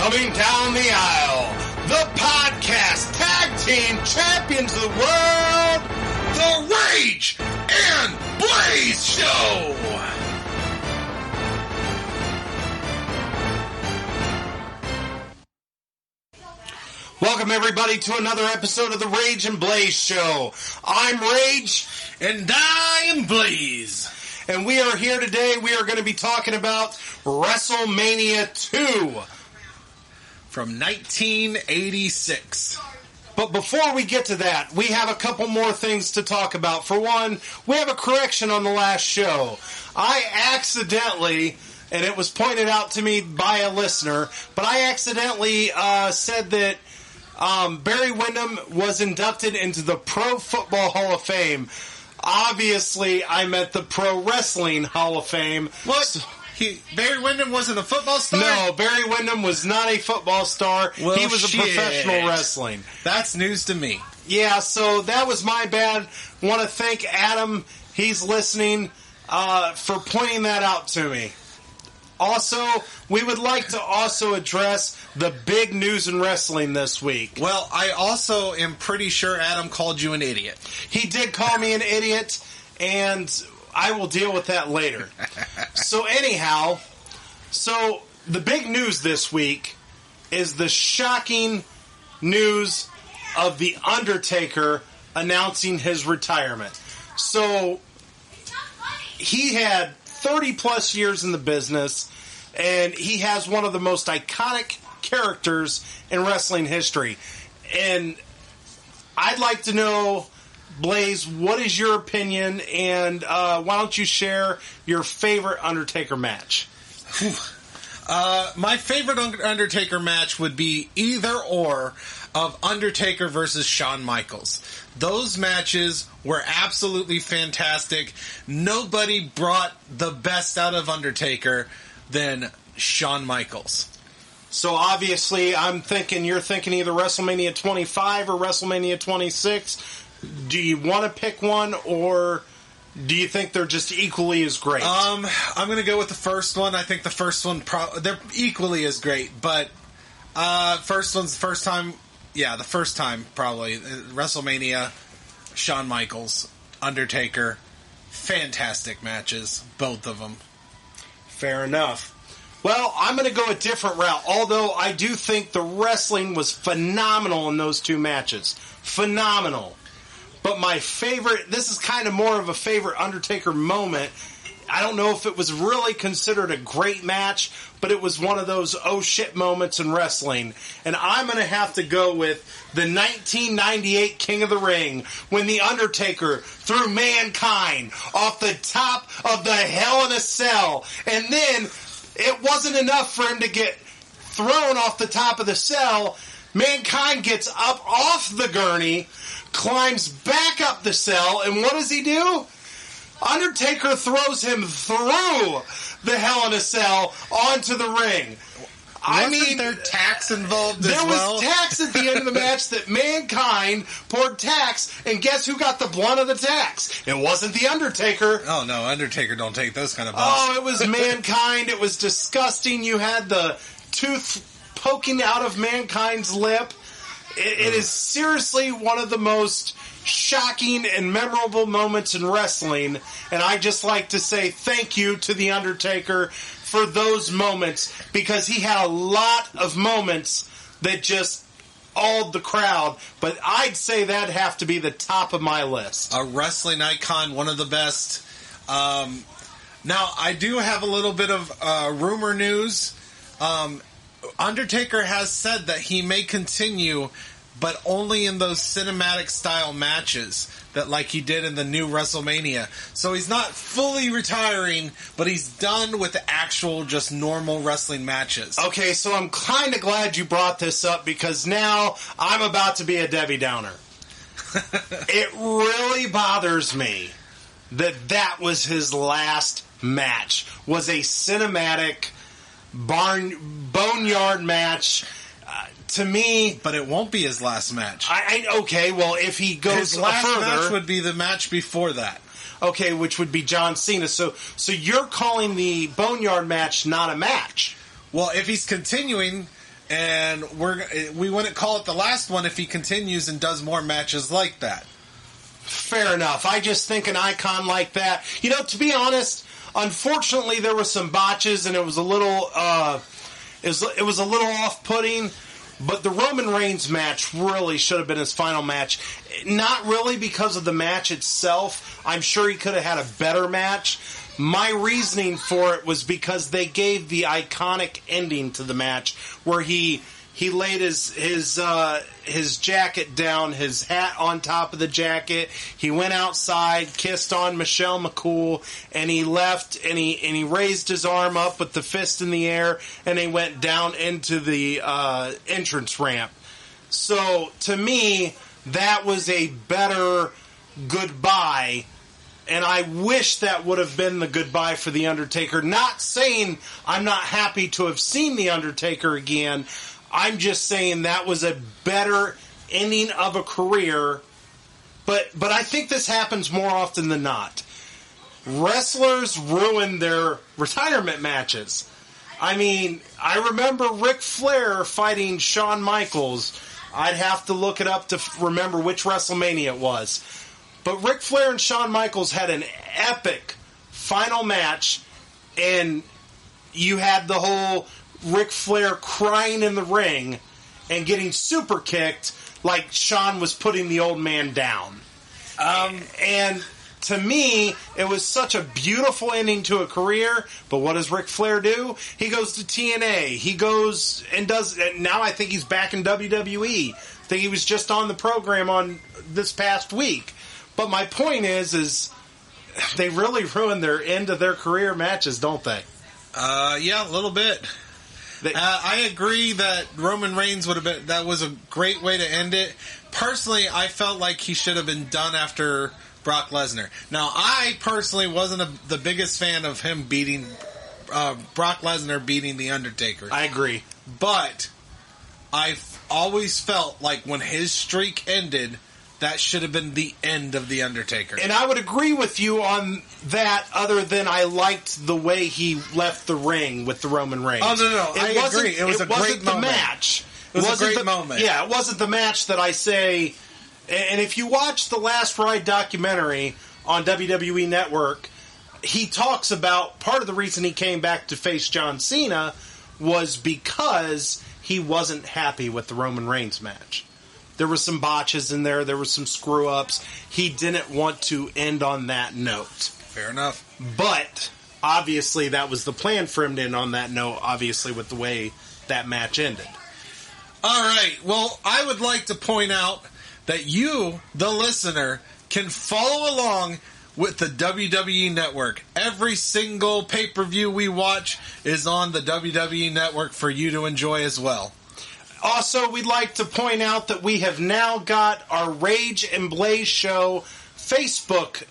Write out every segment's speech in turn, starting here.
Coming down the aisle, the podcast tag team champions of the world, the Rage and Blaze Show. Welcome everybody to another episode of the Rage and Blaze Show. I'm Rage. And I am Blaze. And we are here today. We are going to be talking about Wrestlemania 2. From 1986. But before we get to that, we have a couple more things to talk about. For one, we have a correction on the last show. I accidentally, and it was pointed out to me by a listener, but I accidentally said that Barry Windham was inducted into the Pro Football Hall of Fame. Obviously, I meant the Pro Wrestling Hall of Fame. What? Barry Windham wasn't a football star? No, Barry Windham was not a football star. Well, he was a professional wrestling. That's news to me. Yeah, so that was my bad. Want to thank Adam, he's listening, for pointing that out to me. Also, we would like to also address the big news in wrestling this week. Well, I also am pretty sure Adam called you an idiot. He did call me an idiot, and I will deal with that later. So anyhow, the big news this week is the shocking news of The Undertaker announcing his retirement. So he had 30 plus years in the business, and he has one of the most iconic characters in wrestling history. And I'd like to know, Blaze, what is your opinion, and why don't you share your favorite Undertaker match? My favorite Undertaker match would be either or of Undertaker versus Shawn Michaels. Those matches were absolutely fantastic. Nobody brought the best out of Undertaker than Shawn Michaels. So obviously, you're thinking either WrestleMania 25 or WrestleMania 26. Do you want to pick one, or do you think they're just equally as great? I'm going to go with the first one. I think the first one, they're equally as great, but first one's the first time. Yeah, the first time, probably. WrestleMania, Shawn Michaels, Undertaker. Fantastic matches, both of them. Fair enough. Well, I'm going to go a different route, although I do think the wrestling was phenomenal in those two matches. Phenomenal. But my favorite, this is kind of more of a favorite Undertaker moment. I don't know if it was really considered a great match, but it was one of those oh shit moments in wrestling. And I'm going to have to go with the 1998 King of the Ring, when The Undertaker threw Mankind off the top of the Hell in a Cell. And then it wasn't enough for him to get thrown off the top of the cell. Mankind gets up off the gurney, climbs back up the cell, and what does he do? Undertaker throws him through the Hell in a Cell onto the ring. Wasn't there tax involved as well? There was tax at the end of the match that Mankind poured tax, and guess who got the blunt of the tax? It wasn't The Undertaker. Oh, no, Undertaker don't take those kind of bumps. Oh, it was Mankind. It was disgusting. You had the tooth poking out of Mankind's lip. It is seriously one of the most shocking and memorable moments in wrestling, and I just like to say thank you to The Undertaker for those moments, because he had a lot of moments that just awed the crowd, but I'd say that'd have to be the top of my list. A wrestling icon, one of the best. Now, I do have a little bit of rumor news. Undertaker has said that he may continue, but only in those cinematic style matches that like he did in the new WrestleMania. So he's not fully retiring, but he's done with the actual just normal wrestling matches. Okay, so I'm kind of glad you brought this up, because now I'm about to be a Debbie Downer. It really bothers me that was his last match, was a cinematic boneyard match. To me, but it won't be his last match. Okay, well, if he goes his last further, match would be the match before that. Okay, which would be John Cena. So you're calling the Boneyard match not a match? Well, if he's continuing, And we wouldn't call it the last one if he continues and does more matches like that. Fair enough. I just think an icon like that. You know, to be honest, unfortunately, there were some botches, and it was a little, it was a little off-putting. But the Roman Reigns match really should have been his final match. Not really because of the match itself. I'm sure he could have had a better match. My reasoning for it was because they gave the iconic ending to the match where he laid his jacket down, his hat on top of the jacket. He went outside, kissed on Michelle McCool, and he left, and he raised his arm up with the fist in the air, and he went down into the entrance ramp. So, to me, that was a better goodbye. And I wish that would have been the goodbye for The Undertaker. Not saying I'm not happy to have seen The Undertaker again. I'm just saying that was a better ending of a career. But I think this happens more often than not. Wrestlers ruin their retirement matches. I mean, I remember Ric Flair fighting Shawn Michaels. I'd have to look it up to remember which WrestleMania it was. But Ric Flair and Shawn Michaels had an epic final match, and you had the whole Ric Flair crying in the ring and getting super kicked like Shawn was putting the old man down. And to me, it was such a beautiful ending to a career, but what does Ric Flair do? He goes to TNA. He goes and does, and now I think he's back in WWE. I think he was just on the program on this past week. But my point is they really ruin their end of their career matches, don't they? Yeah, a little bit. I agree that Roman Reigns would have been. That was a great way to end it. Personally, I felt like he should have been done after Brock Lesnar. Now, I personally wasn't the biggest fan of him beating Brock Lesnar beating The Undertaker. I agree, but I've always felt like when his streak ended, that should have been the end of The Undertaker. And I would agree with you on that, other than I liked the way he left the ring with the Roman Reigns. Oh, no. I agree. It was a great moment. Match. It was a great moment. Yeah, it wasn't the match that I say... And if you watch the Last Ride documentary on WWE Network, he talks about part of the reason he came back to face John Cena was because he wasn't happy with the Roman Reigns match. There were some botches in there. There were some screw-ups. He didn't want to end on that note. Fair enough. But, obviously, that was the plan for him to end on that note, obviously, with the way that match ended. All right. Well, I would like to point out that you, the listener, can follow along with the WWE Network. Every single pay-per-view we watch is on the WWE Network for you to enjoy as well. Also, we'd like to point out that we have now got our Rage and Blaze Show Facebook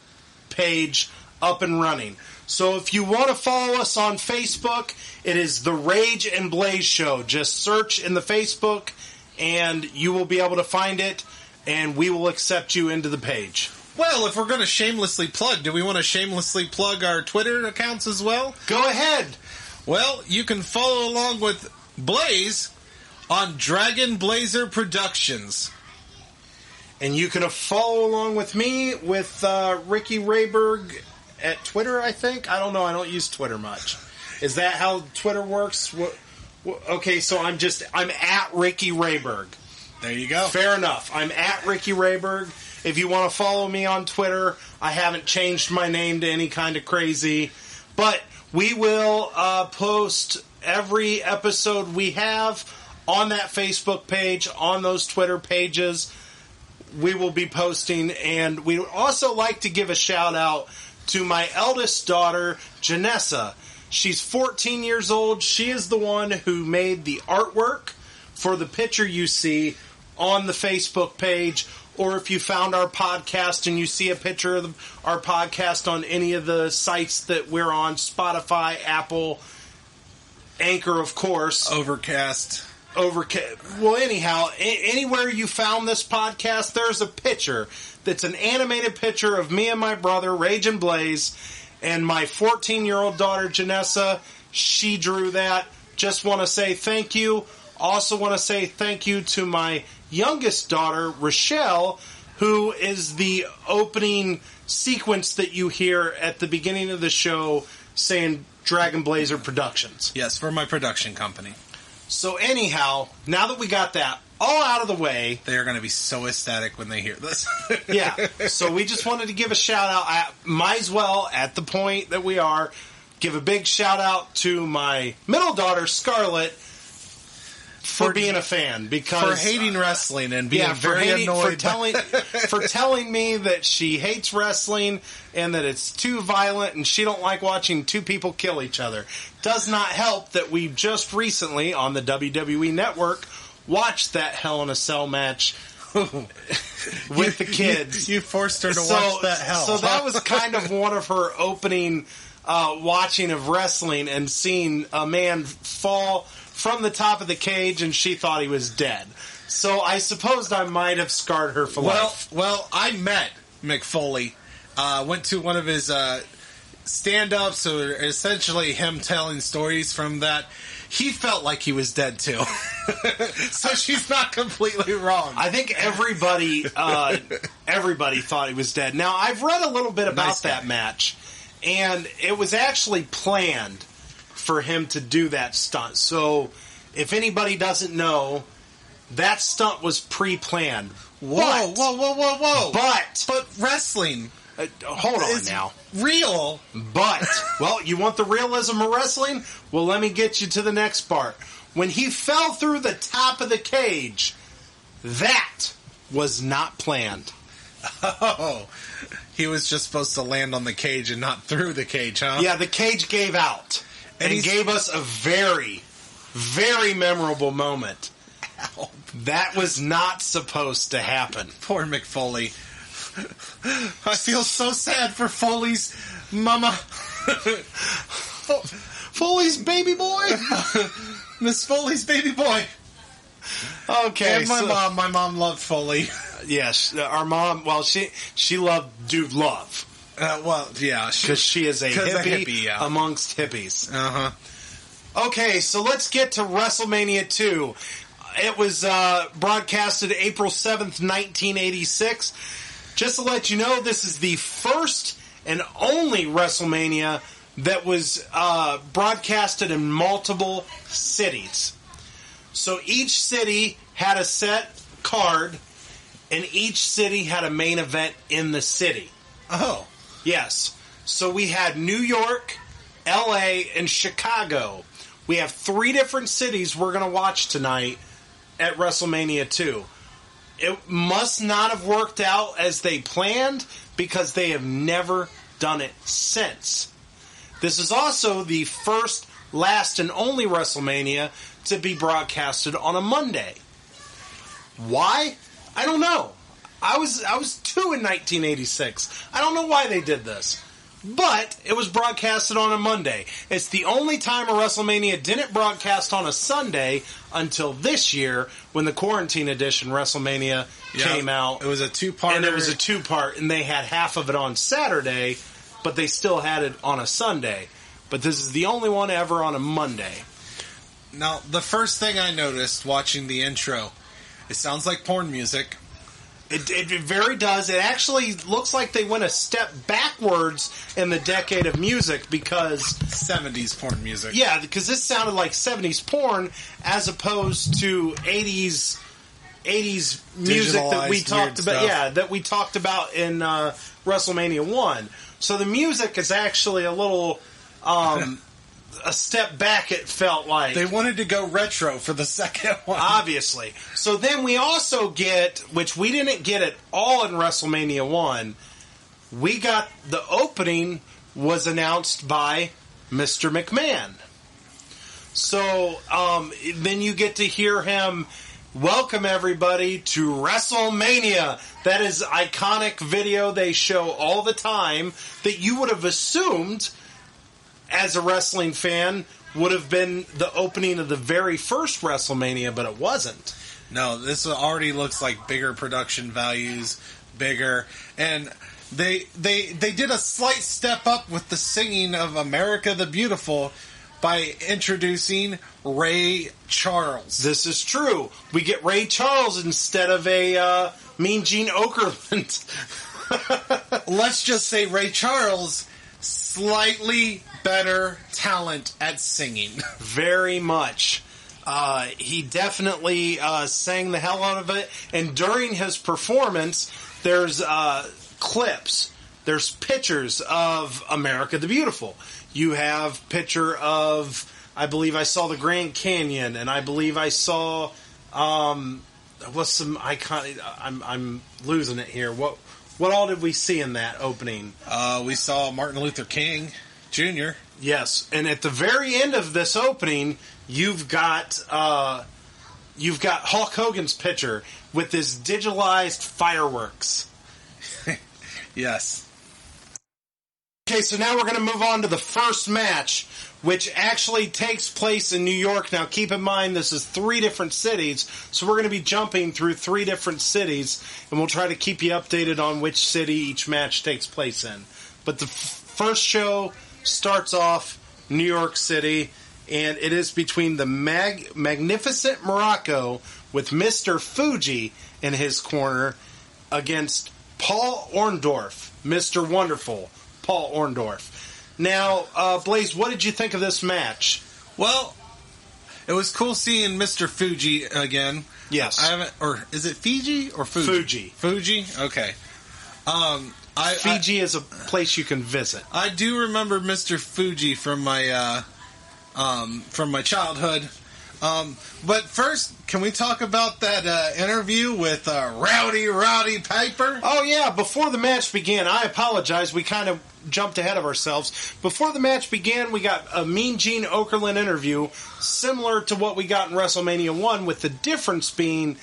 page up and running. So if you want to follow us on Facebook, it is the Rage and Blaze Show. Just search in the Facebook, and you will be able to find it, and we will accept you into the page. Well, if we're going to shamelessly plug, do we want to shamelessly plug our Twitter accounts as well? Go ahead. Well, you can follow along with Blaze on Dragon Blazer Productions. And you can follow along with me with Ricky Rayberg at Twitter, I think. I don't know. I don't use Twitter much. Is that how Twitter works? Okay, so I'm at Ricky Rayberg. There you go. Fair enough. I'm at Ricky Rayberg. If you want to follow me on Twitter, I haven't changed my name to any kind of crazy. But we will post every episode we have on that Facebook page, on those Twitter pages. We will be posting, and we would also like to give a shout out to my eldest daughter, Janessa. She's 14 years old. She is the one who made the artwork for the picture you see on the Facebook page, or if you found our podcast and you see a picture of our podcast on any of the sites that we're on, Spotify, Apple, Anchor, of course. Overcast. Well, anyhow, anywhere you found this podcast, there's a picture that's an animated picture of me and my brother, Rage and Blaze, and my 14-year-old daughter, Janessa. She drew that. Just want to say thank you. Also want to say thank you to my youngest daughter, Rochelle, who is the opening sequence that you hear at the beginning of the show saying Dragon Blazer Productions. Yes, for my production company. So anyhow, now that we got that all out of the way... They are going to be so ecstatic when they hear this. Yeah, so we just wanted to give a shout-out. I might as well, at the point that we are, give a big shout-out to my middle daughter, Scarlett, for being a fan. Because for hating wrestling and being very annoyed. For telling me that she hates wrestling and that it's too violent and she don't like watching two people kill each other. Does not help that we just recently, on the WWE Network, watched that Hell in a Cell match with the kids. You forced her to watch that hell. So that was kind of one of her opening watching of wrestling and seeing a man fall from the top of the cage and she thought he was dead. So I suppose I might have scarred her for life. Well, I met Mick Foley. Went to one of his stand-ups, or essentially him telling stories from that. He felt like he was dead too. So she's not completely wrong. I think everybody thought he was dead. Now, I've read a little bit about that match, and it was actually planned for him to do that stunt. So, if anybody doesn't know, that stunt was pre-planned. Whoa. But wrestling... hold on now. Real. But, well, you want the realism of wrestling? Well, let me get you to the next part. When he fell through the top of the cage, that was not planned. Oh, he was just supposed to land on the cage and not through the cage, huh? Yeah, the cage gave out. And he gave us a very, very memorable moment. Ow. That was not supposed to happen. Poor Mick Foley. I feel so sad for Foley's mama. Foley's baby boy? Miss Foley's baby boy. Okay. And my mom loved Foley. Yes, our mom, well, she loved Dude Love. Well, yeah. Because she is a hippie, yeah. Amongst hippies. Uh-huh. Okay, so let's get to WrestleMania 2. It was broadcasted April 7th, 1986. Just to let you know, this is the first and only WrestleMania that was broadcasted in multiple cities. So each city had a set card, and each city had a main event in the city. Oh. Yes. So we had New York, LA, and Chicago. We have 3 different cities we're going to watch tonight at WrestleMania 2. It must not have worked out as they planned because they have never done it since. This is also the first, last, and only WrestleMania to be broadcasted on a Monday. Why? I don't know. I was 2 in 1986. I don't know why they did this. But it was broadcasted on a Monday. It's the only time a WrestleMania didn't broadcast on a Sunday until this year when the Quarantine Edition WrestleMania came out. It was a 2-parter. And it was a 2-part, and they had half of it on Saturday, but they still had it on a Sunday. But this is the only one ever on a Monday. Now, the first thing I noticed watching the intro, it sounds like porn music. It very does. It actually looks like they went a step backwards in the decade of music because... 70s porn music. Yeah, because this sounded like 70s porn as opposed to 80s music that we talked about. Yeah, that we talked about in WrestleMania 1. So the music is actually a little... a step back, it felt like. They wanted to go retro for the second one. Obviously. So then we also get, which we didn't get at all in WrestleMania 1, we got the opening was announced by Mr. McMahon. So then you get to hear him welcome everybody to WrestleMania. That is iconic video they show all the time that you would have assumed as a wrestling fan, would have been the opening of the very first WrestleMania, but it wasn't. No, this already looks like bigger production values, bigger, and they did a slight step up with the singing of America the Beautiful, by introducing Ray Charles. This is true. We get Ray Charles instead of a Mean Gene Okerlund. Let's just say Ray Charles, slightly better talent at singing. Very much. He definitely sang the hell out of it. And during his performance, there's clips. There's pictures of America the Beautiful. You have picture of, I believe I saw the Grand Canyon, and I believe I saw what's some iconic. I'm losing it here. What all did we see in that opening? We saw Martin Luther King Jr. Yes, and at the very end of this opening, you've got Hulk Hogan's picture with this digitalized fireworks. Yes. Okay, so now we're going to move on to the first match, which actually takes place in New York. Now, keep in mind, this is 3 different cities, so we're going to be jumping through 3 different cities, and we'll try to keep you updated on which city each match takes place in. But the first show starts off New York City, and it is between the Magnificent Morocco with Mr. Fuji in his corner against Paul Orndorff, Mr. Wonderful, Paul Orndorff. Now, Blaze, what did you think of this match? Well, it was cool seeing Mr. Fuji again. Yes. I haven't, or is it Fiji or Fuji? Fuji. Okay. Fiji is a place you can visit. I do remember Mr. Fuji from my childhood. But first, can we talk about that interview with Rowdy Piper? Oh, yeah. Before the match began, I apologize. We kind of jumped ahead of ourselves. Before the match began, we got a Mean Gene Okerlund interview, similar to what we got in WrestleMania 1, with the difference being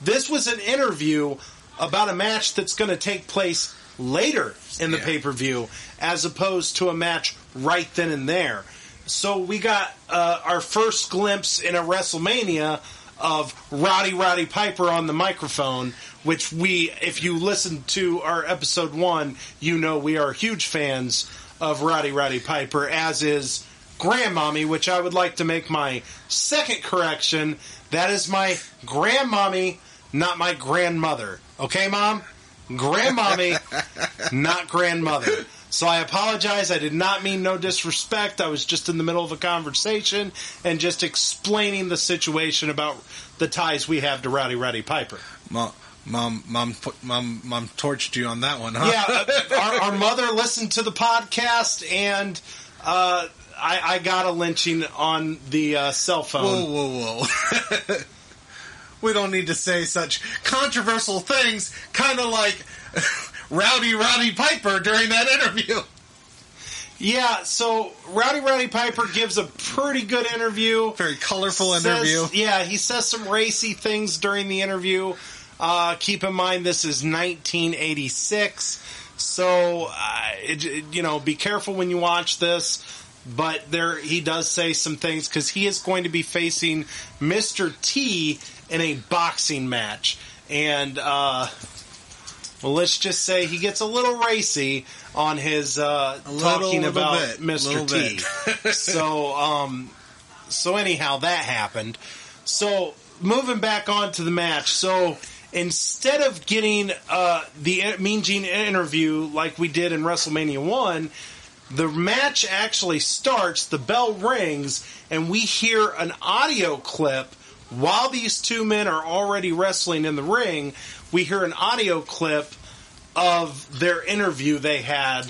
this was an interview about a match that's going to take place later in the pay-per-view, as opposed to a match right then and there. So we got our first glimpse in a WrestleMania of Rowdy Piper on the microphone, which if you listen to our episode 1, you know we are huge fans of Rowdy Piper, as is Grandmommy, which I would like to make my second correction. That is my grandmommy, not my grandmother. Okay, Mom? Grandmommy, not grandmother. So I apologize. I did not mean no disrespect. I was just in the middle of a conversation and just explaining the situation about the ties we have to Rowdy Piper. Mom torched you on that one, huh? Yeah, our mother listened to the podcast, and I got a lynching on the cell phone. Whoa. We don't need to say such controversial things, kind of like Rowdy Piper during that interview. Yeah, so Rowdy Piper gives a pretty good interview. Very colorful interview. Yeah, he says some racy things during the interview. Keep in mind, this is 1986, so be careful when you watch this. But he does say some things, because he is going to be facing Mr. T in a boxing match. And, let's just say he gets a little racy on his talking about Mr. T. So anyhow, that happened. So moving back on to the match. So instead of getting the Mean Gene interview like we did in WrestleMania 1, the match actually starts, the bell rings, and we hear an audio clip while these two men are already wrestling in the ring. We hear an audio clip of their interview they had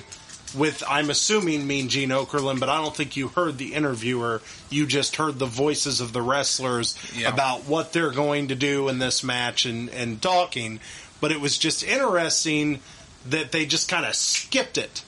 with, I'm assuming, Mean Gene Okerlund, but I don't think you heard the interviewer. You just heard the voices of the wrestlers about what they're going to do in this match and talking. But it was just interesting that they just kind of skipped it.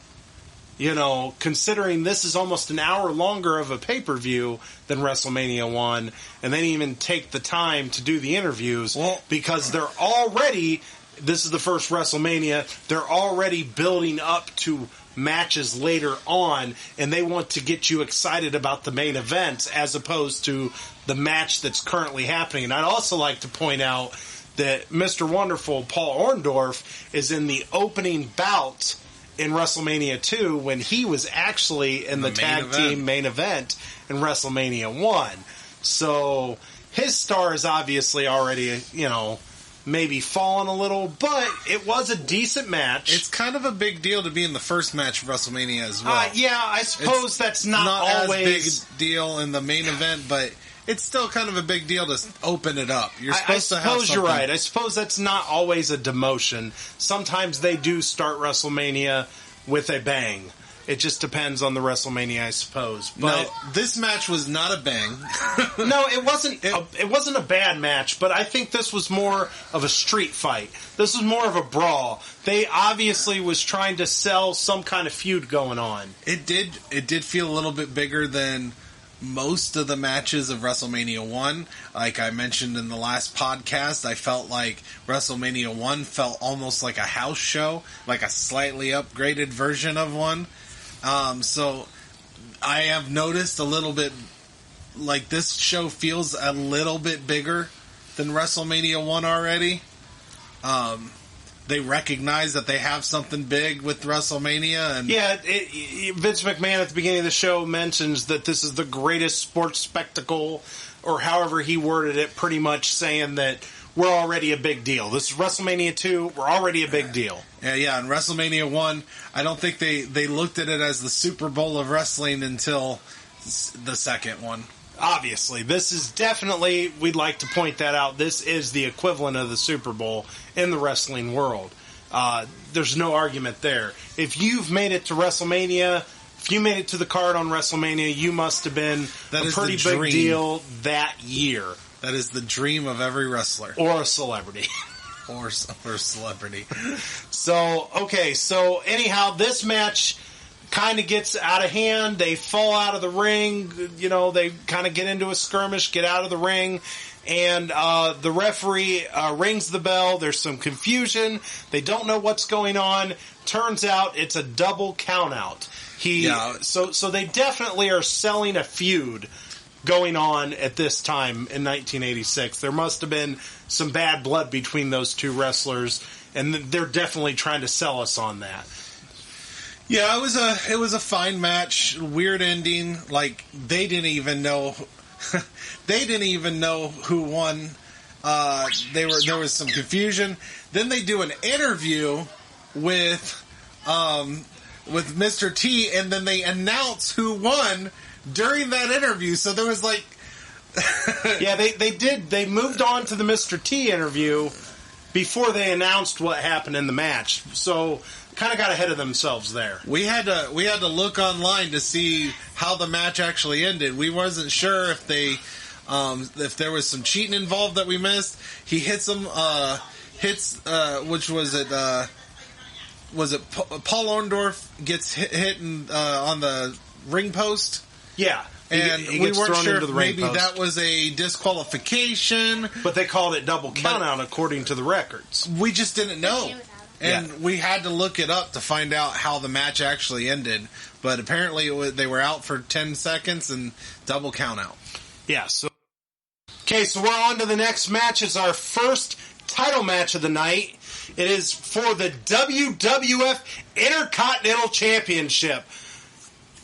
Considering this is almost an hour longer of a pay-per-view than WrestleMania 1, and they didn't even take the time to do the interviews because they're already, this is the first WrestleMania, they're already building up to matches later on, and they want to get you excited about the main event as opposed to the match that's currently happening. And I'd also like to point out that Mr. Wonderful, Paul Orndorff, is in the opening bout in WrestleMania 2 when he was actually in the tag team main event in WrestleMania 1. So his star is obviously already, maybe fallen a little, but it was a decent match. It's kind of a big deal to be in the first match of WrestleMania as well. Yeah, I suppose that's not always as big a deal in the main event, but it's still kind of a big deal to open it up. You're supposed to have something. I suppose you're right. I suppose that's not always a demotion. Sometimes they do start WrestleMania with a bang. It just depends on the WrestleMania, I suppose. But no, this match was not a bang. No, it wasn't. It wasn't a bad match, but I think this was more of a street fight. This was more of a brawl. They obviously was trying to sell some kind of feud going on. It did feel a little bit bigger than most of the matches of WrestleMania 1. Like I mentioned in the last podcast, I felt like WrestleMania 1 felt almost like a house show, like a slightly upgraded version of one. So I have noticed a little bit like this show feels a little bit bigger than WrestleMania 1 already. They recognize that they have something big with WrestleMania. And Vince McMahon at the beginning of the show mentions that this is the greatest sports spectacle, or however he worded it, pretty much saying that we're already a big deal. This is WrestleMania 2. We're already a big deal. Yeah. And WrestleMania 1, I don't think they looked at it as the Super Bowl of wrestling until the second one. Obviously. This is definitely, we'd like to point that out, this is the equivalent of the Super Bowl in the wrestling world. There's no argument there. If you've made it to WrestleMania, if you made it to the card on WrestleMania, you must have been a pretty big deal that year. That is the dream of every wrestler. Or a celebrity. or celebrity. So anyhow, this match kind of gets out of hand. They fall out of the ring. They kind of get into a skirmish, get out of the ring. And the referee rings the bell. There's some confusion. They don't know what's going on. Turns out it's a double countout. So they definitely are selling a feud going on at this time in 1986. There must have been some bad blood between those two wrestlers, and they're definitely trying to sell us on that. Yeah, it was a fine match. Weird ending. Like they didn't even know who won. There was some confusion. Then they do an interview with Mr. T, and then they announce who won during that interview. So there was like yeah, they moved on to the Mr. T interview before they announced what happened in the match. So kind of got ahead of themselves there. We had to look online to see how the match actually ended. We wasn't sure if if there was some cheating involved that we missed. He hits him, which was it? Was it Paul Orndorff gets hit on the ring post? Yeah. And we weren't sure if maybe that was a disqualification. But they called it double countout according to the records. We just didn't know. And we had to look it up to find out how the match actually ended. But apparently they were out for 10 seconds and double countout. Yeah. So we're on to the next match. It's our first title match of the night. It is for the WWF Intercontinental Championship.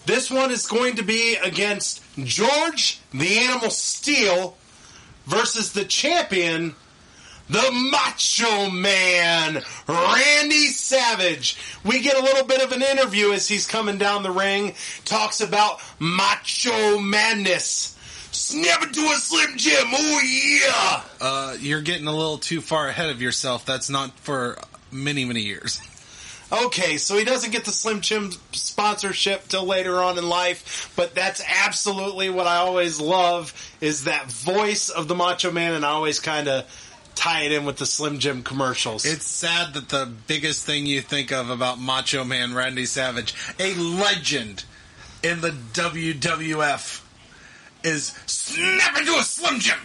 This one is going to be against George the Animal Steele versus the champion, the Macho Man, Randy Savage. We get a little bit of an interview as he's coming down the ring. Talks about Macho Madness. Snap into a Slim Jim. Oh, yeah. You're getting a little too far ahead of yourself. That's not for many, many years. Okay, so he doesn't get the Slim Jim sponsorship till later on in life, but that's absolutely what I always love, is that voice of the Macho Man, and I always kind of tie it in with the Slim Jim commercials. It's sad that the biggest thing you think of about Macho Man Randy Savage, a legend in the WWF, is snap into a Slim Jim.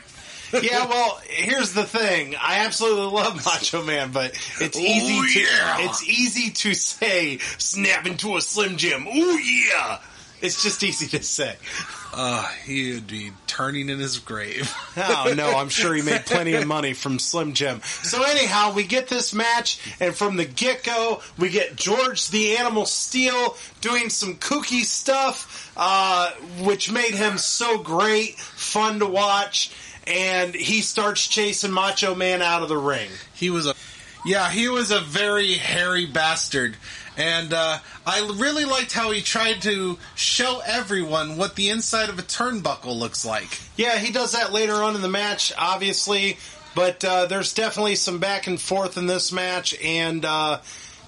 Yeah, well, here's the thing. I absolutely love Macho Man, but it's easy to say snap into a Slim Jim. Ooh, yeah. It's just easy to say. He would be turning in his grave. Oh, no, I'm sure he made plenty of money from Slim Jim. So anyhow, we get this match, and from the get-go, we get George the Animal Steele doing some kooky stuff, which made him so great, fun to watch, and he starts chasing Macho Man out of the ring. He was a very hairy bastard. And I really liked how he tried to show everyone what the inside of a turnbuckle looks like. Yeah, he does that later on in the match, obviously. But there's definitely some back and forth in this match. And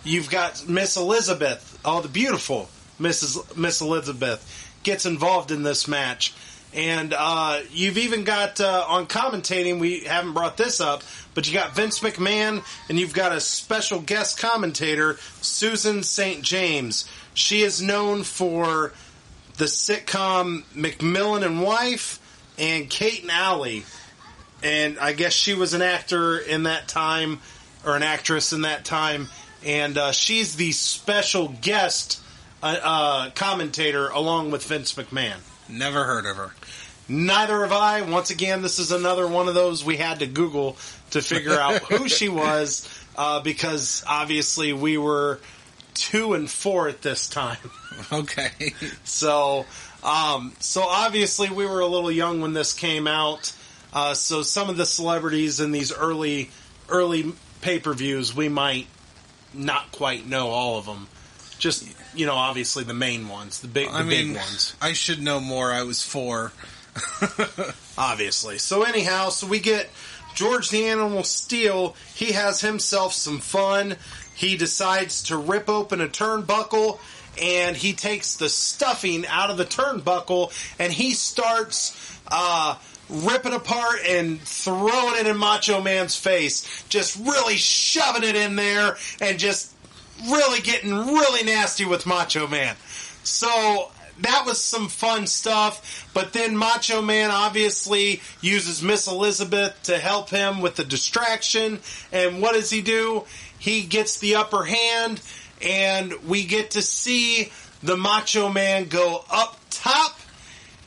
you've got Miss Elizabeth, the beautiful Miss Elizabeth, gets involved in this match. And you've even got, on commentating, we haven't brought this up, but you got Vince McMahon, and you've got a special guest commentator, Susan St. James. She is known for the sitcom McMillan and Wife and Kate and Allie. And I guess she was an actor in that time, or an actress in that time. And she's the special guest commentator along with Vince McMahon. Never heard of her. Neither have I. Once again, this is another one of those we had to Google to figure out who she was, because obviously we were 2 and 4 at this time. Okay. So obviously we were a little young when this came out. So some of the celebrities in these early pay-per-views, we might not quite know all of them. Just, obviously the main ones, the big ones. I should know more. I was 4. Obviously. So anyhow, we get George the Animal Steele. He has himself some fun. He decides to rip open a turnbuckle, and he takes the stuffing out of the turnbuckle, and he starts ripping apart and throwing it in Macho Man's face. Just really shoving it in there and just really getting really nasty with Macho Man. So that was some fun stuff, but then Macho Man obviously uses Miss Elizabeth to help him with the distraction, and what does he do? He gets the upper hand, and we get to see the Macho Man go up top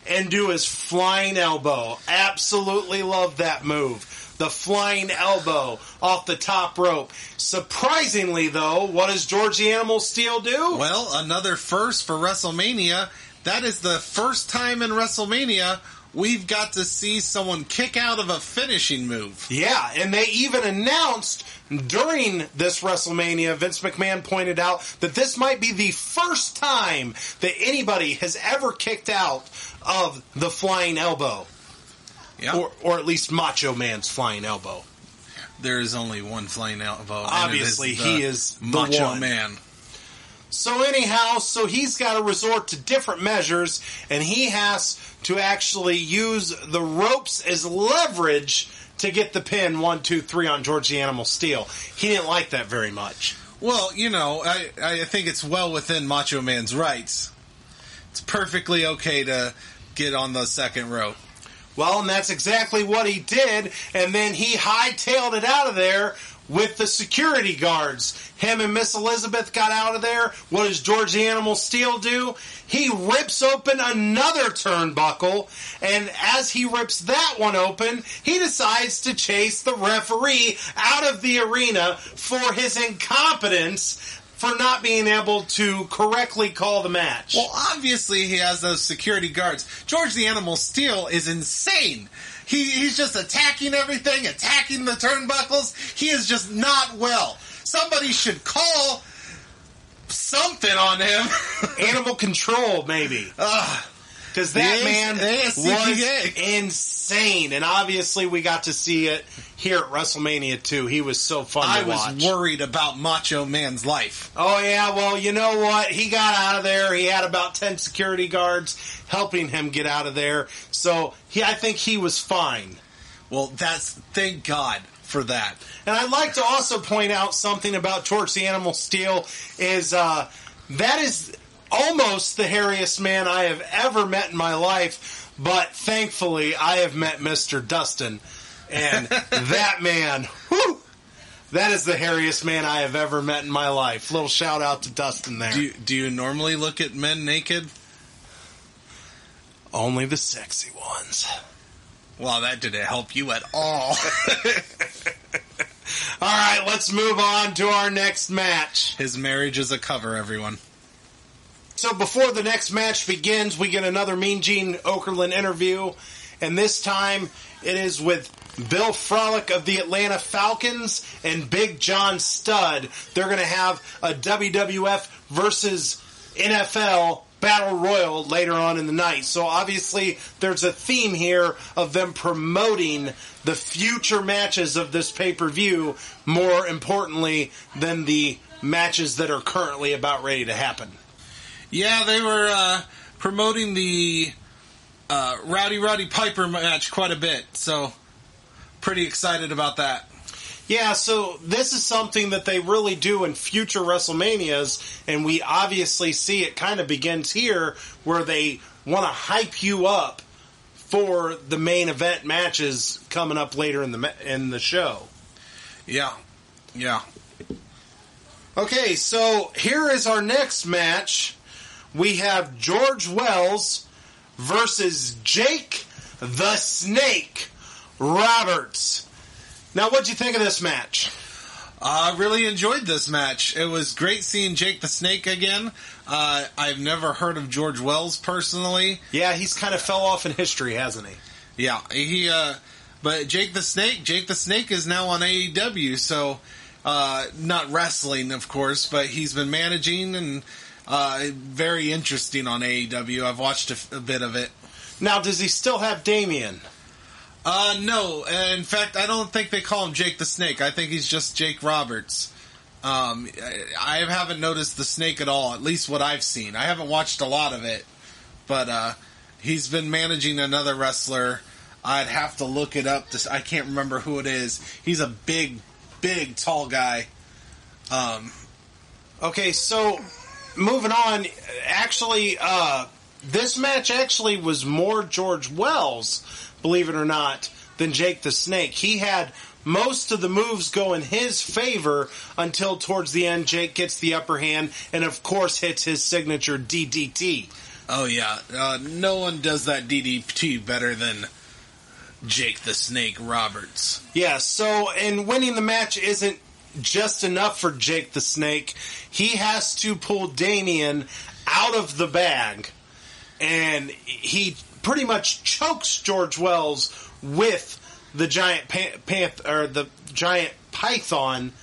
and do his flying elbow. Absolutely love that move. The flying elbow off the top rope. Surprisingly, though, what does George the Animal Steele do? Well, another first for WrestleMania. That is the first time in WrestleMania we've got to see someone kick out of a finishing move. Yeah, and they even announced during this WrestleMania, Vince McMahon pointed out that this might be the first time that anybody has ever kicked out of the flying elbow. Yeah. Or at least Macho Man's flying elbow. There is only one flying elbow. Obviously, he is the Macho one. Man. So anyhow, he's got to resort to different measures, and he has to actually use the ropes as leverage to get the pin 1, 2, 3 on George the Animal Steele. He didn't like that very much. Well, I think it's well within Macho Man's rights. It's perfectly okay to get on the second rope. Well, and that's exactly what he did, and then he hightailed it out of there with the security guards. Him and Miss Elizabeth got out of there. What does George the Animal Steele do? He rips open another turnbuckle, and as he rips that one open, he decides to chase the referee out of the arena for his incompetence for not being able to correctly call the match. Well, obviously he has those security guards. George the Animal Steele is insane. He's just attacking everything, attacking the turnbuckles. He is just not well. Somebody should call something on him. Animal control, maybe. Because that man was insane. And obviously we got to see it here at WrestleMania 2. He was so fun to watch. I was worried about Macho Man's life. Oh, yeah. Well, you know what? He got out of there. He had about 10 security guards helping him get out of there. So I think he was fine. Well, thank God for that. And I'd like to also point out something about George the Animal Steele is that is almost the hairiest man I have ever met in my life, but thankfully I have met Mr. Dustin, and that man, whew, that is the hairiest man I have ever met in my life. Little shout out to Dustin there. Do you normally look at men naked? Only the sexy ones. Well, that didn't help you at all. All right, let's move on to our next match. His marriage is a cover, everyone. So before the next match begins, we get another Mean Gene Okerlund interview, and this time it is with Bill Frolic of the Atlanta Falcons and Big John Studd. They're going to have a WWF versus NFL Battle Royal later on in the night. So obviously there's a theme here of them promoting the future matches of this pay-per-view more importantly than the matches that are currently about ready to happen. Yeah, they were promoting the Roddy Piper match quite a bit, so pretty excited about that. Yeah, so this is something that they really do in future WrestleManias, and we obviously see it kind of begins here, where they want to hype you up for the main event matches coming up later in the show. Yeah. Okay, so here is our next match. We have George Wells versus Jake the Snake Roberts. Now, what'd you think of this match? I really enjoyed this match. It was great seeing Jake the Snake again. I've never heard of George Wells personally. Yeah, he's kind of fell off in history, hasn't he? Yeah, but Jake the Snake is now on AEW, so not wrestling, of course, but he's been managing and very interesting on AEW. I've watched a bit of it. Now, does he still have Damien? No. In fact, I don't think they call him Jake the Snake. I think he's just Jake Roberts. I haven't noticed the Snake at all, at least what I've seen. I haven't watched a lot of it, but he's been managing another wrestler. I'd have to look it up. I can't remember who it is. He's a big, tall guy. Okay, so moving on. Actually, this match actually was more George Wells, believe it or not, than Jake the Snake. He had most of the moves go in his favor until towards the end Jake gets the upper hand and, of course, hits his signature DDT. Oh, yeah. No one does that DDT better than Jake the Snake Roberts. Yeah, so, and winning the match isn't just enough for Jake the Snake. He has to pull Damien out of the bag, and he pretty much chokes George Wells with the giant the giant python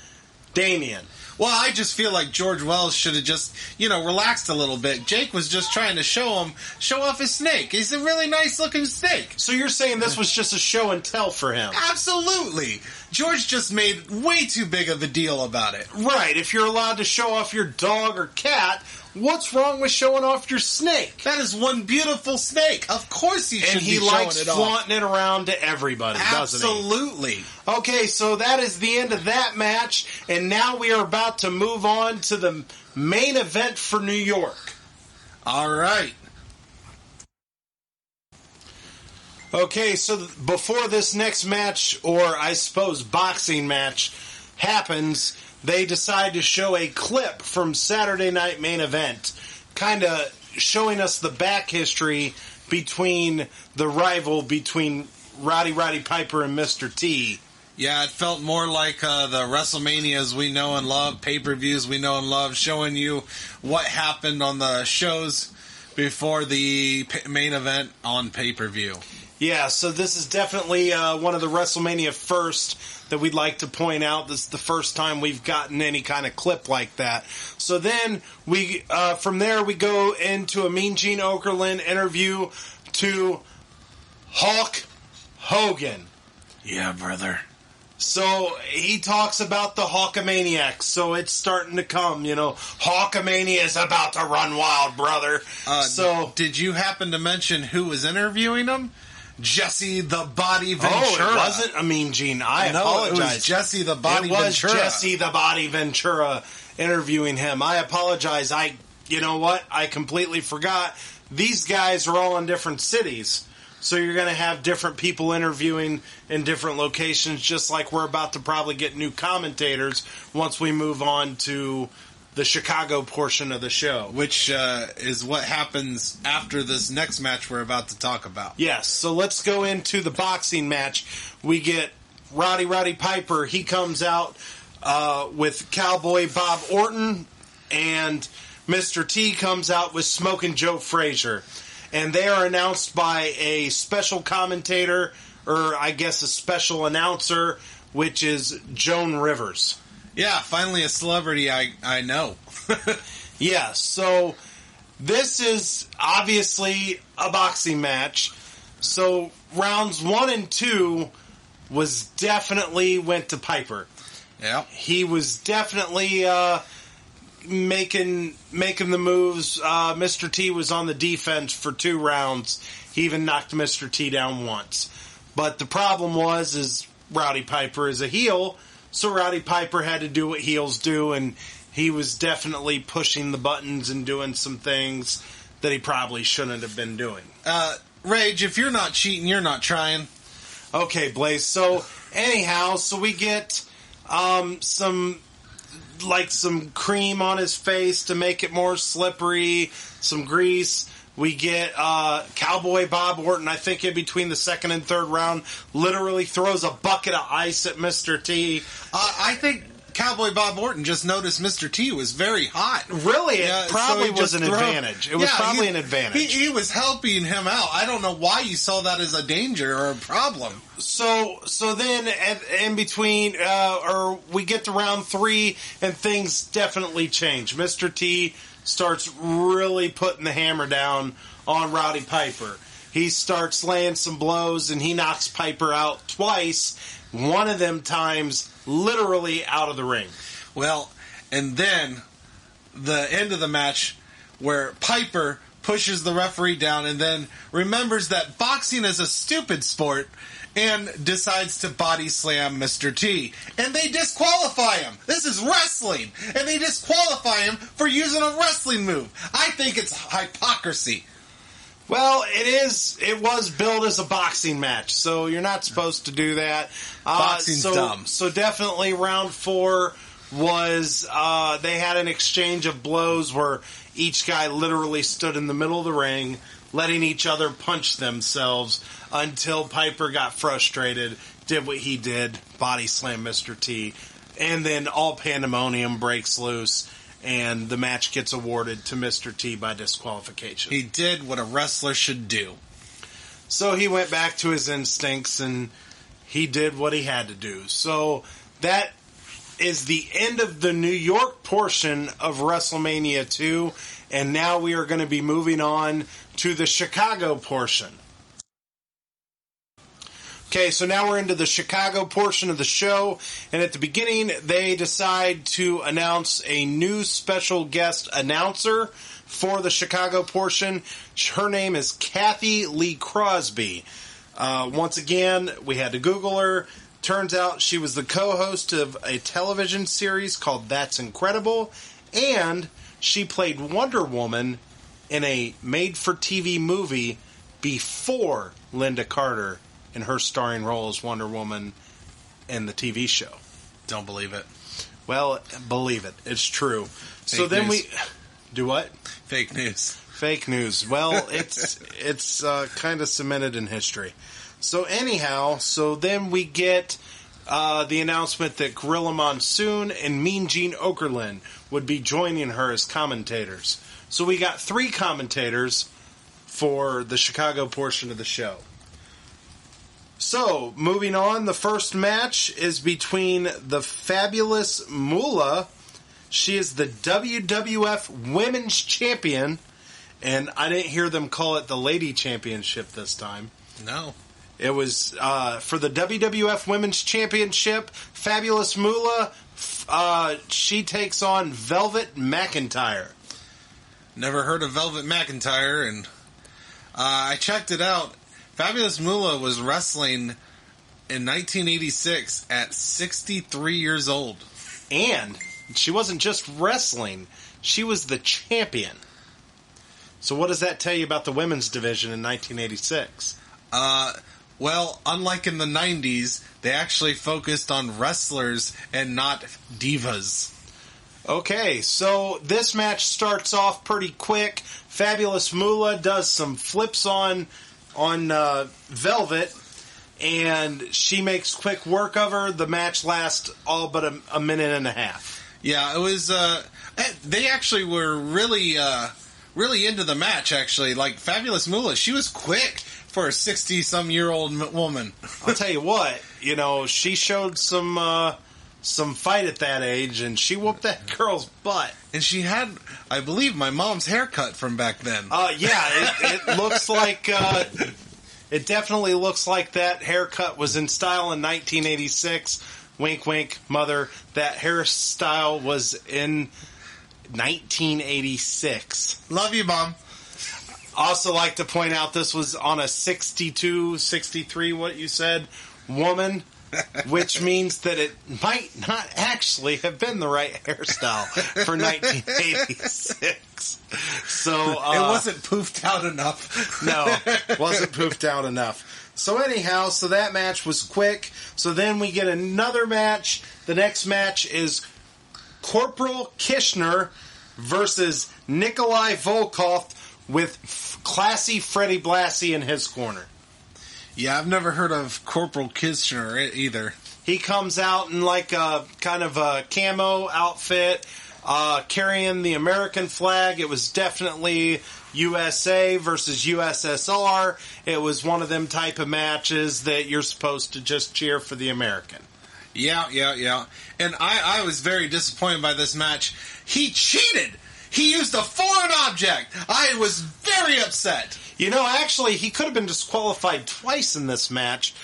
Damien. Well, I just feel like George Wells should have just, relaxed a little bit. Jake was just trying to show off his snake. He's a really nice looking snake. So you're saying this was just a show and tell for him? Absolutely. George just made way too big of a deal about it. Right. If you're allowed to show off your dog or cat, what's wrong with showing off your snake? That is one beautiful snake. Of course he should be showing it off. And he likes flaunting it around to everybody, doesn't he? Absolutely. Okay, so that is the end of that match, and now we are about to move on to the main event for New York. All right. Okay, so before this next match, or I suppose boxing match, happens, they decide to show a clip from Saturday Night Main Event, kind of showing us the back history between the rival between Roddy Piper and Mr. T. Yeah, it felt more like the WrestleManias we know and love, pay-per-views we know and love, showing you what happened on the shows before the main event on pay-per-view. Yeah, so this is definitely one of the WrestleMania first that we'd like to point out. This is the first time we've gotten any kind of clip like that. So then we, from there, we go into a Mean Gene Okerlund interview to Hulk Hogan. Yeah, brother. So he talks about the Hulkamaniacs. So it's starting to come, Hulkamania is about to run wild, brother. So did you happen to mention who was interviewing him? Jesse the Body Ventura. Oh, it wasn't a Mean Gene. I apologize. It was Jesse the Body Ventura. It was Jesse the Body Ventura interviewing him. I apologize. You know what? I completely forgot. These guys are all in different cities. So you're going to have different people interviewing in different locations, just like we're about to probably get new commentators once we move on to the Chicago portion of the show. Which is what happens after this next match we're about to talk about. Yes, so let's go into the boxing match. We get Roddy Piper. He comes out with Cowboy Bob Orton, and Mr. T comes out with Smokin' Joe Frazier. And they are announced by a special commentator, or I guess a special announcer, which is Joan Rivers. Yeah, finally a celebrity I know. Yeah, so this is obviously a boxing match. So rounds 1 and 2 was definitely went to Piper. Yeah. He was definitely making the moves. Mr. T was on the defense for 2 rounds. He even knocked Mr. T down once. But the problem is Rowdy Piper is a heel, so Rowdy Piper had to do what heels do, and he was definitely pushing the buttons and doing some things that he probably shouldn't have been doing. Rage, if you're not cheating, you're not trying. Okay, Blaze. So, anyhow, we get some cream on his face to make it more slippery, some grease. We get Cowboy Bob Orton, I think in between the second and third round, literally throws a bucket of ice at Mr. T. I think Cowboy Bob Orton just noticed Mr. T was very hot. Really? It probably was an advantage. It was probably an advantage. He was helping him out. I don't know why you saw that as a danger or a problem. So then in between, or we get to round 3 and things definitely change. Mr. T starts really putting the hammer down on Rowdy Piper. He starts laying some blows and he knocks Piper out twice. One of them times literally out of the ring. Well, and then the end of the match where Piper pushes the referee down and then remembers that boxing is a stupid sport and decides to body slam Mr. T. And they disqualify him. This is wrestling. And they disqualify him for using a wrestling move. I think it's hypocrisy. Well, it was billed as a boxing match, so you're not supposed to do that. Boxing's dumb. So definitely round 4 was, they had an exchange of blows where each guy literally stood in the middle of the ring, letting each other punch themselves until Piper got frustrated, did what he did, body slam Mr. T, and then all pandemonium breaks loose, and the match gets awarded to Mr. T by disqualification. He did what a wrestler should do. So he went back to his instincts, and he did what he had to do. So that is the end of the New York portion of WrestleMania 2, and now we are going to be moving on to the Chicago portion. Okay, so now we're into the Chicago portion of the show, and at the beginning, they decide to announce a new special guest announcer for the Chicago portion. Her name is Kathy Lee Crosby. Once again, we had to Google her. Turns out she was the co-host of a television series called That's Incredible, and she played Wonder Woman in a made-for-TV movie before Linda Carter in her starring role as Wonder Woman in the TV show. Don't believe it. Well, believe it. It's true. So then we... Do what? Fake news. Fake news. Well, it's kind of cemented in history. So anyhow, so then we get the announcement that Gorilla Monsoon and Mean Gene Okerlund would be joining her as commentators. So we got 3 commentators for the Chicago portion of the show. So, moving on, the first match is between the Fabulous Moolah. She is the WWF Women's Champion, and I didn't hear them call it the Lady Championship this time. No. It was for the WWF Women's Championship, Fabulous Moolah, she takes on Velvet McIntyre. Never heard of Velvet McIntyre, and I checked it out. Fabulous Moolah was wrestling in 1986 at 63 years old. And she wasn't just wrestling, she was the champion. So what does that tell you about the women's division in 1986? Well, unlike in the 90s, they actually focused on wrestlers and not divas. Okay, so this match starts off pretty quick. Fabulous Moolah does some flips on Velvet, and she makes quick work of her. The match lasts all but a minute and a half. Yeah, it was. They actually were really into the match. Actually, like Fabulous Moolah, she was quick for a 60-some-year-old woman. I'll tell you what, she showed some fight at that age, and she whooped that girl's butt. And she had, I believe, my mom's haircut from back then. It looks like, it definitely looks like that haircut was in style in 1986. Wink, wink, mother. That hairstyle was in 1986. Love you, Mom. Also like to point out this was on a 62, 63, what you said, woman. Which means that it might not actually have been the right hairstyle for 1986. So it wasn't poofed out enough. No, wasn't poofed out enough. So anyhow, so that match was quick. So then we get another match. The next match is Corporal Kishner versus Nikolai Volkov with classy Freddie Blassie in his corner. Yeah, I've never heard of Corporal Kishner either. He comes out in like a kind of a camo outfit, carrying the American flag. It was definitely USA versus USSR. It was one of them type of matches that you're supposed to just cheer for the American. Yeah. And I was very disappointed by this match. He cheated! He used a foreign object! I was very upset! Actually, he could have been disqualified twice in this match.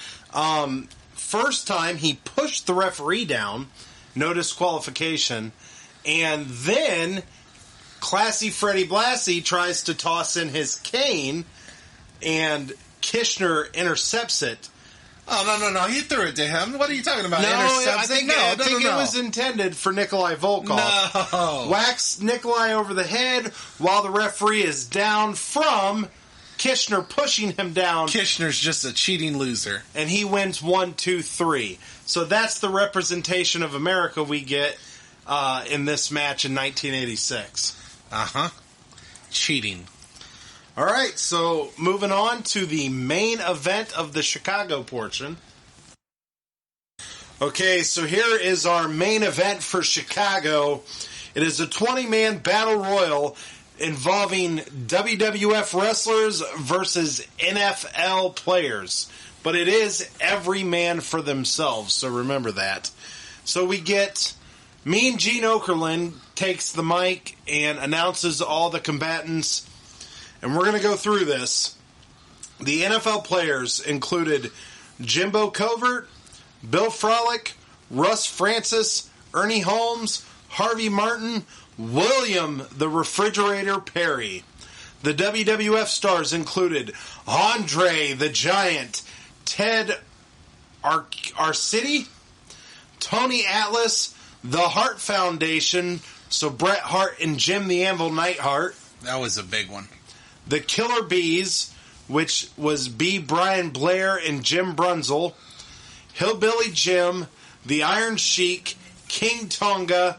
First time, he pushed the referee down, no disqualification, and then classy Freddie Blassie tries to toss in his cane, and Kishner intercepts it. Oh, no, he threw it to him. What are you talking about? No, I think it was intended for Nikolai Volkov. No. Whacks Nikolai over the head while the referee is down from Kishner pushing him down. Kishner's just a cheating loser. And he wins 1, 2, 3. So that's the representation of America we get in this match in 1986. Uh-huh. Cheating. All right, so moving on to the main event of the Chicago portion. Okay, so here is our main event for Chicago. It is a 20-man battle royal involving WWF wrestlers versus NFL players. But it is every man for themselves, so remember that. So we get Mean Gene Okerlund takes the mic and announces all the combatants. And we're going to go through this. The NFL players included Jimbo Covert, Bill Frolic, Russ Francis, Ernie Holmes, Harvey Martin, William the Refrigerator Perry. The WWF stars included Andre the Giant, Ted Arcidi, Tony Atlas, the Hart Foundation, so Bret Hart and Jim the Anvil Neidhart. That was a big one. The Killer Bees, which was B. Brian Blair and Jim Brunzel, Hillbilly Jim, the Iron Sheik, King Tonga,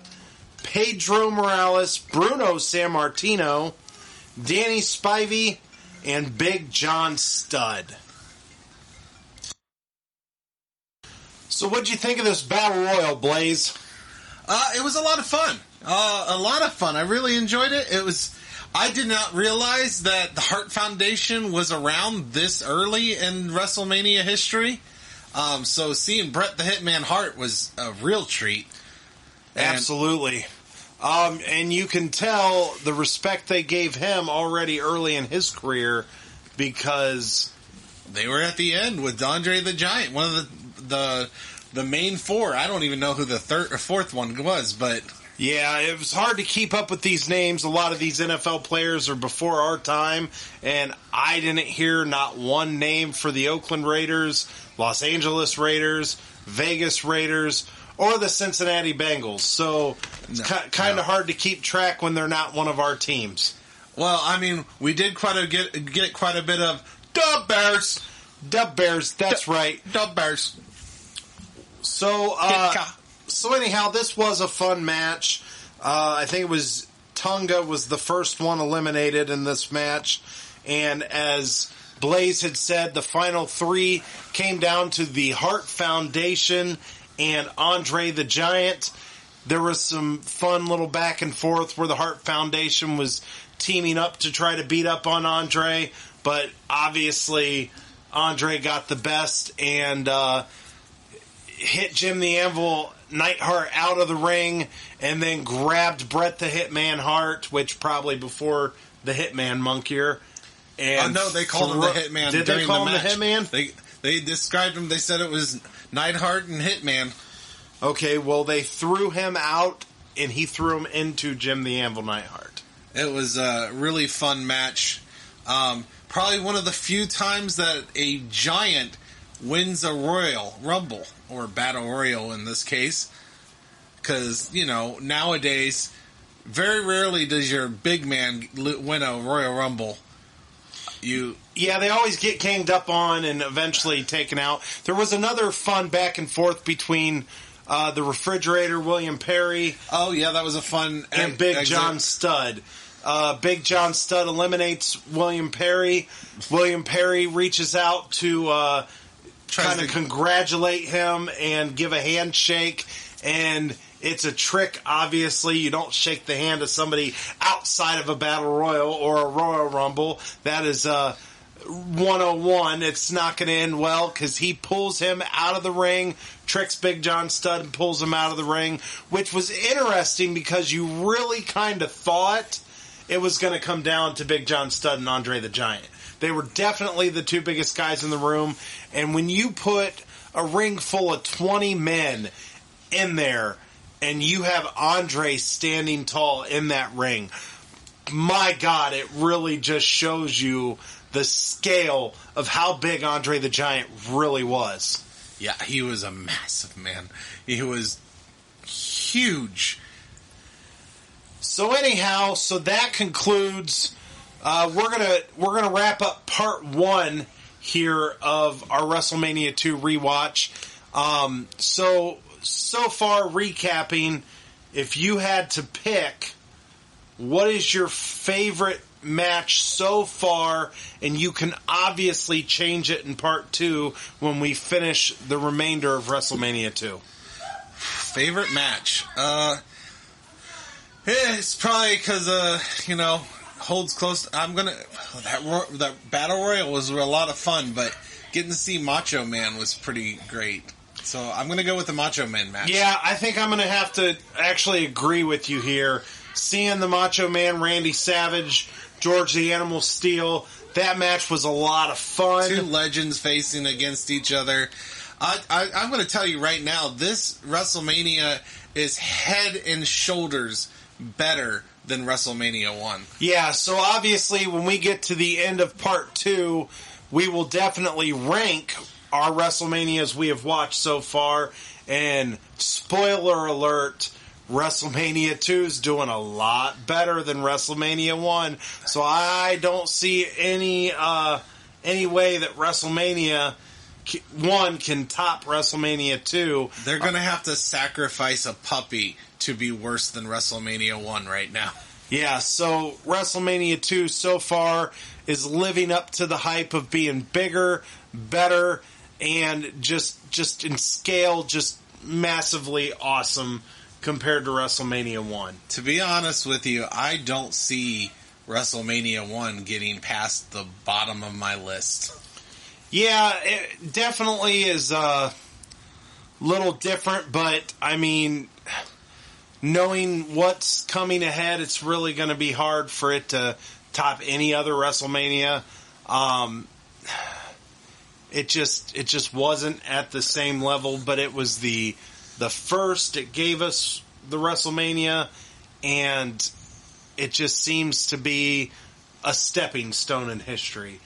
Pedro Morales, Bruno Sammartino, Danny Spivey, and Big John Studd. So what'd you think of this Battle Royal, Blaze? It was a lot of fun. I really enjoyed it. I did not realize that the Hart Foundation was around this early in WrestleMania history. So seeing Bret the Hitman Hart was a real treat. Absolutely. And you can tell the respect they gave him already early in his career because they were at the end with Andre the Giant, one of the main four. I don't even know who the third or fourth one was, but yeah, it was hard to keep up with these names. A lot of these NFL players are before our time, and I didn't hear not one name for the Oakland Raiders, Los Angeles Raiders, Vegas Raiders, or the Cincinnati Bengals. So it's kind of hard to keep track when they're not one of our teams. Well, I mean, we did get quite a bit of Dub Bears. Dub Bears, that's right. Dub Bears. So anyhow, this was a fun match. I think it was Tonga was the first one eliminated in this match. And as Blaze had said, the final 3 came down to the Hart Foundation and Andre the Giant. There was some fun little back and forth where the Hart Foundation was teaming up to try to beat up on Andre, but obviously Andre got the best and hit Jim the Anvil Neidhart out of the ring and then grabbed Bret the Hitman Hart, which probably before the Hitman Monkier. And no, they called him the Hitman. Did they call him the Hitman? They described him. They said it was Neidhart and Hitman. Okay, well, they threw him out, and he threw him into Jim the Anvil Neidhart. It was a really fun match. Probably one of the few times that a giant wins a Royal Rumble, or Battle Royal in this case. Because, nowadays, very rarely does your big man win a Royal Rumble. Yeah, they always get ganged up on and eventually taken out. There was another fun back and forth between the Refrigerator, William Perry. Oh, yeah, that was a fun... And Big John Studd. Big John Studd eliminates William Perry. William Perry reaches out to kind of congratulate him and give a handshake. And it's a trick, obviously. You don't shake the hand of somebody outside of a Battle Royal or a Royal Rumble. That is 101. It's not going to end well because he pulls him out of the ring, tricks Big John Studd and pulls him out of the ring, which was interesting because you really kind of thought it was going to come down to Big John Studd and Andre the Giant. They were definitely the 2 biggest guys in the room, and when you put a ring full of 20 men in there and you have Andre standing tall in that ring, my God, it really just shows you the scale of how big Andre the Giant really was. Yeah, he was a massive man. He was huge. So anyhow, that concludes. We're gonna wrap up part 1 here of our WrestleMania 2 rewatch. So far, recapping, if you had to pick, what is your favorite match so far? And you can obviously change it in part 2 when we finish the remainder of WrestleMania 2. Favorite match? It's probably because, holds close. That Battle Royal was a lot of fun, but getting to see Macho Man was pretty great. So I'm going to go with the Macho Man match. Yeah, I think I'm going to have to actually agree with you here. Seeing the Macho Man, Randy Savage, George the Animal Steele, that match was a lot of fun. 2 legends facing against each other. I'm going to tell you right now, this WrestleMania is head and shoulders better than WrestleMania 1. Yeah, so obviously when we get to the end of part 2, we will definitely rank our WrestleManias we have watched so far. And spoiler alert, WrestleMania 2 is doing a lot better than WrestleMania 1. So I don't see any way that WrestleMania 1 can top WrestleMania 2. They're going to have to sacrifice a puppy to be worse than WrestleMania 1 right now. Yeah, so WrestleMania 2 so far is living up to the hype of being bigger, better, and just in scale, just massively awesome compared to WrestleMania 1. To be honest with you, I don't see WrestleMania 1 getting past the bottom of my list. Yeah, it definitely is a little different, but I mean, knowing what's coming ahead, it's really going to be hard for it to top any other WrestleMania. It just wasn't at the same level, but it was the first. It gave us the WrestleMania, and it just seems to be a stepping stone in history.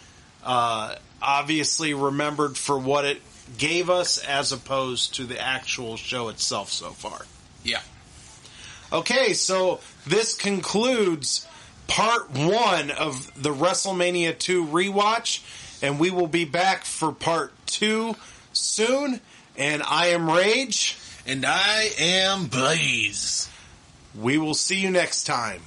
Obviously remembered for what it gave us as opposed to the actual show itself so far. Yeah. Okay, so this concludes part 1 of the WrestleMania 2 rewatch, and we will be back for part 2 soon. And I am Rage. And I am Blaze. We will see you next time.